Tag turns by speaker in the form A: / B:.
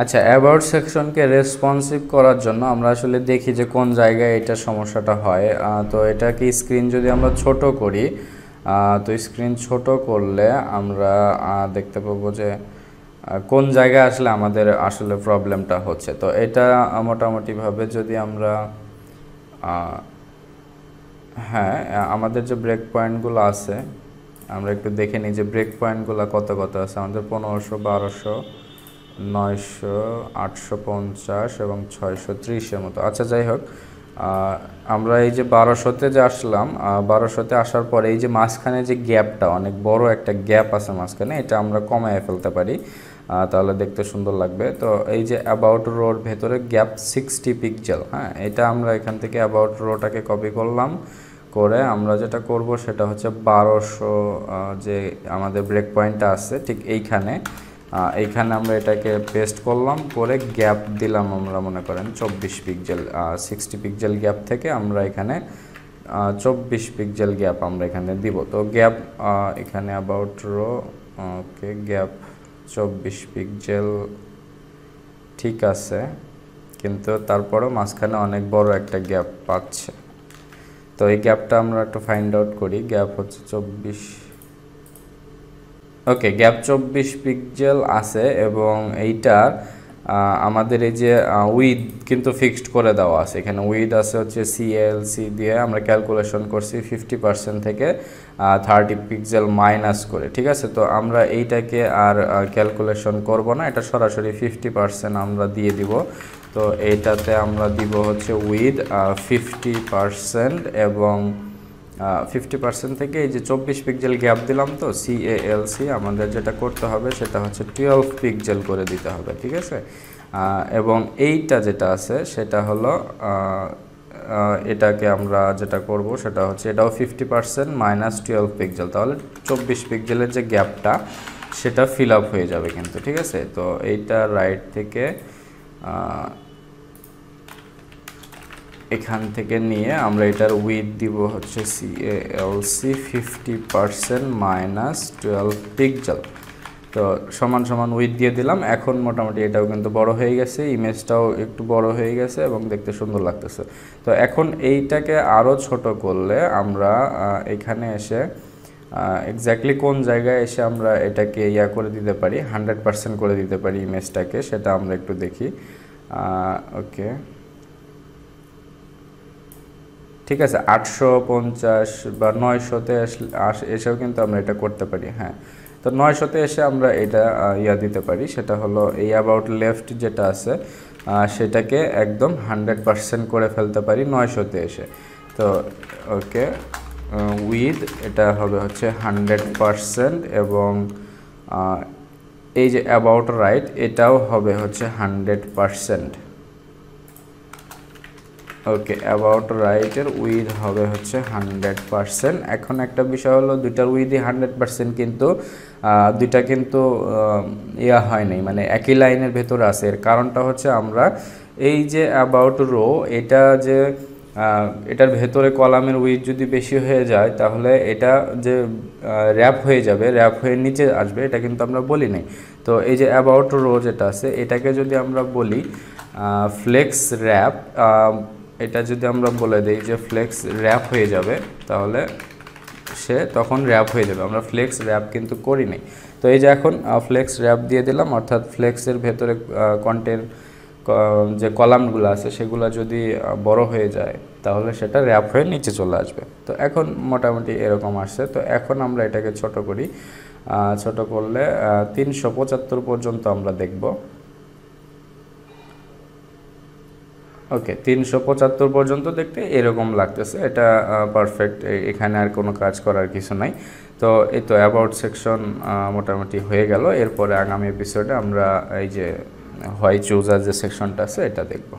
A: আচ্ছা, about সেকশনকে responsive করার জন্য আমরা আসলে দেখি যে কোন জায়গায় এটা সমস্যাটা হয়। তো এটাকে স্ক্রিন যদি আমরা ছোট করি, তো স্ক্রিন ছোট করলে আমরা দেখতে পাবো যে কোন জায়গায় আসলে আমাদের আসলে প্রবলেমটা হচ্ছে। তো এটা মোটামুটিভাবে যদি আমরা হ্যাঁ, আমাদের যে ব্রেক পয়েন্টগুলো আছে আমরা একটু দেখে নিই যে ব্রেক পয়েন্টগুলো কত কত আছে আমাদের। 1500, 1200, 900, 850 এবং 630-এর মতো। আচ্ছা, যাই হোক, আমরা এই যে 1200-তে যে আসলাম, 1200-তে আসার পরে এই যে মাঝখানে যে গ্যাপটা, অনেক বড় একটা গ্যাপ আছে মাঝখানে, এটা আমরা কমায় ফেলতে পারি, তাহলে দেখতে সুন্দর লাগবে। তো এই যে অ্যাবাউট রোর ভেতরে গ্যাপ 60 পিক্সেল, হ্যাঁ, এটা আমরা এখান থেকে অ্যাবাউট রোটাকে কপি করলাম, করে আমরা যেটা করব সেটা হচ্ছে 1200 যে আমাদের ব্রেক পয়েন্টটা আছে ঠিক এইখানে আমরা এটাকে পেস্ট করলাম, করে গ্যাপ দিলাম আমরা মনে করেন 24 পিক্সেল। 60 পিক্সেল গ্যাপ থেকে আমরা এখানে 24 পিক্সেল গ্যাপ আমরা এখানে দিব। তো গ্যাপ এখানে about row, okay, gap 24 pixel ঠিক আছে, কিন্তু তারপরও মাঝখানে অনেক বড় একটা গ্যাপ পাচ্ছে। তো এই গ্যাপটা আমরা একটু ফাইন্ড আউট করি। গ্যাপ হচ্ছে 24, ওকে, গ্যাপ 24 পিক্সেল আছে এবং এইটার আমাদের এই যে উইথ কিন্তু ফিক্সড করে দেওয়া আছে। এখানে উইথ আছে হচ্ছে সিএলসি দিয়ে আমরা ক্যালকুলেশন করছি 50% থেকে 30 পিক্সেল মাইনাস করে, ঠিক আছে। তো আমরা এইটাকে আর ক্যালকুলেশন করব না, এটা সরাসরি 50% আমরা দিয়ে দিব। তো এইটাতে আমরা দিব হচ্ছে উইথ 50% এবং 50% থেকে এই যে 24 পিক্সেল গ্যাপ দিলাম, তো সিএএলসি আমাদের যেটা করতে হবে সেটা হচ্ছে 12 পিক্সেল করে দিতে হবে, ঠিক আছে। এবং এইটা যেটা আছে সেটা হলো এটাকে আমরা যেটা করব সেটা হচ্ছে এটাও 50% মাইনাস 12 পিক্সেল, তাহলে 24 পিক্সেলের যে গ্যাপটা সেটা ফিল আপ হয়ে যাবে কিন্তু, ঠিক আছে। তো এইটা রাইট থেকে এখান থেকে নিয়ে আমরা এটার উইথ দিব হচ্ছে সিএলসি 50% মাইনাস 12 পিক্সেল। তো সমান সমান উইথ দিয়ে দিলাম। এখন মোটামুটি এটাও কিন্তু বড় হয়ে গেছে, ইমেজটাও একটু বড় হয়ে গেছে এবং দেখতে সুন্দর লাগতেছে। তো এখন এইটাকে আরও ছোট করলে আমরা এখানে এসে এক্স্যাক্টলি কোন জায়গায় এসে আমরা এটাকে করে দিতে পারি, 100% করে দিতে পারি ইমেজটাকে, সেটা আমরা একটু দেখি। ওকে, ঠিক আছে, 850 বা 900-তে এসেও কিন্তু আমরা এটা করতে পারি। হ্যাঁ, তো 900-তে এসে আমরা এটা দিতে পারি, সেটা হলো এই অ্যাবাউট লেফট যেটা আছে সেটাকে একদম 100% করে ফেলতে পারি 900-তে এসে। তো ওকে, উইথ এটা হবে হচ্ছে 100% এবং এই যে অ্যাবাউট রাইট এটাও হবে হচ্ছে 100%। ওকে, অ্যাবাউট রাইটের উইথ হবে হচ্ছে 100%। এখন একটা বিষয় হলো দুইটার উইথই 100%, কিন্তু দুইটা কিন্তু হয় নাই, মানে একই লাইনের ভেতরে আছে। এর কারণটা হচ্ছে আমরা এই যে অ্যাবাউট রো, এটা যে এটার ভেতরে কলামের উইথ যদি বেশি হয়ে যায় তাহলে এটা যে র্যাপ হয়ে যাবে, র্যাপ হয়ে নিচে আসবে, এটা কিন্তু আমরা বলি নাই। তো এই যে অ্যাবাউট রো যেটা আছে এটাকে যদি আমরা বলি ফ্লেক্স র্যাপ, এটা যদি আমরা বলে দিই যে ফ্লেক্স র্যাপ হয়ে যাবে, তাহলে সে তখন র্যাপ হয়ে যাবে। আমরা ফ্লেক্স র্যাপ কিন্তু করি নাই। তো এই যে এখন ফ্লেক্স র্যাপ দিয়ে দিলাম, অর্থাৎ ফ্লেক্সের ভেতরে কন্টেন্ট যে কলামগুলো আছে সেগুলো যদি বড় হয়ে যায় তাহলে সেটা র্যাপ হয়ে নিচে চলে আসবে। তো এখন মোটামুটি এরকম আসছে। তো এখন আমরা এটাকে ছোট করি, ছোট করলে 375 পর্যন্ত আমরা দেখব। ওকে, 375 পর্যন্ত দেখতে এরকম লাগতেছে, এটা পারফেক্ট, এখানে আর কোনো কাজ করার কিছু নাই। তো এই তো অ্যাবাউট সেকশন মোটামুটি হয়ে গেল। এরপরে আগামী এপিসোডে আমরা এই যে হোয়াই চুজার যে সেকশনটা আছে এটা দেখব।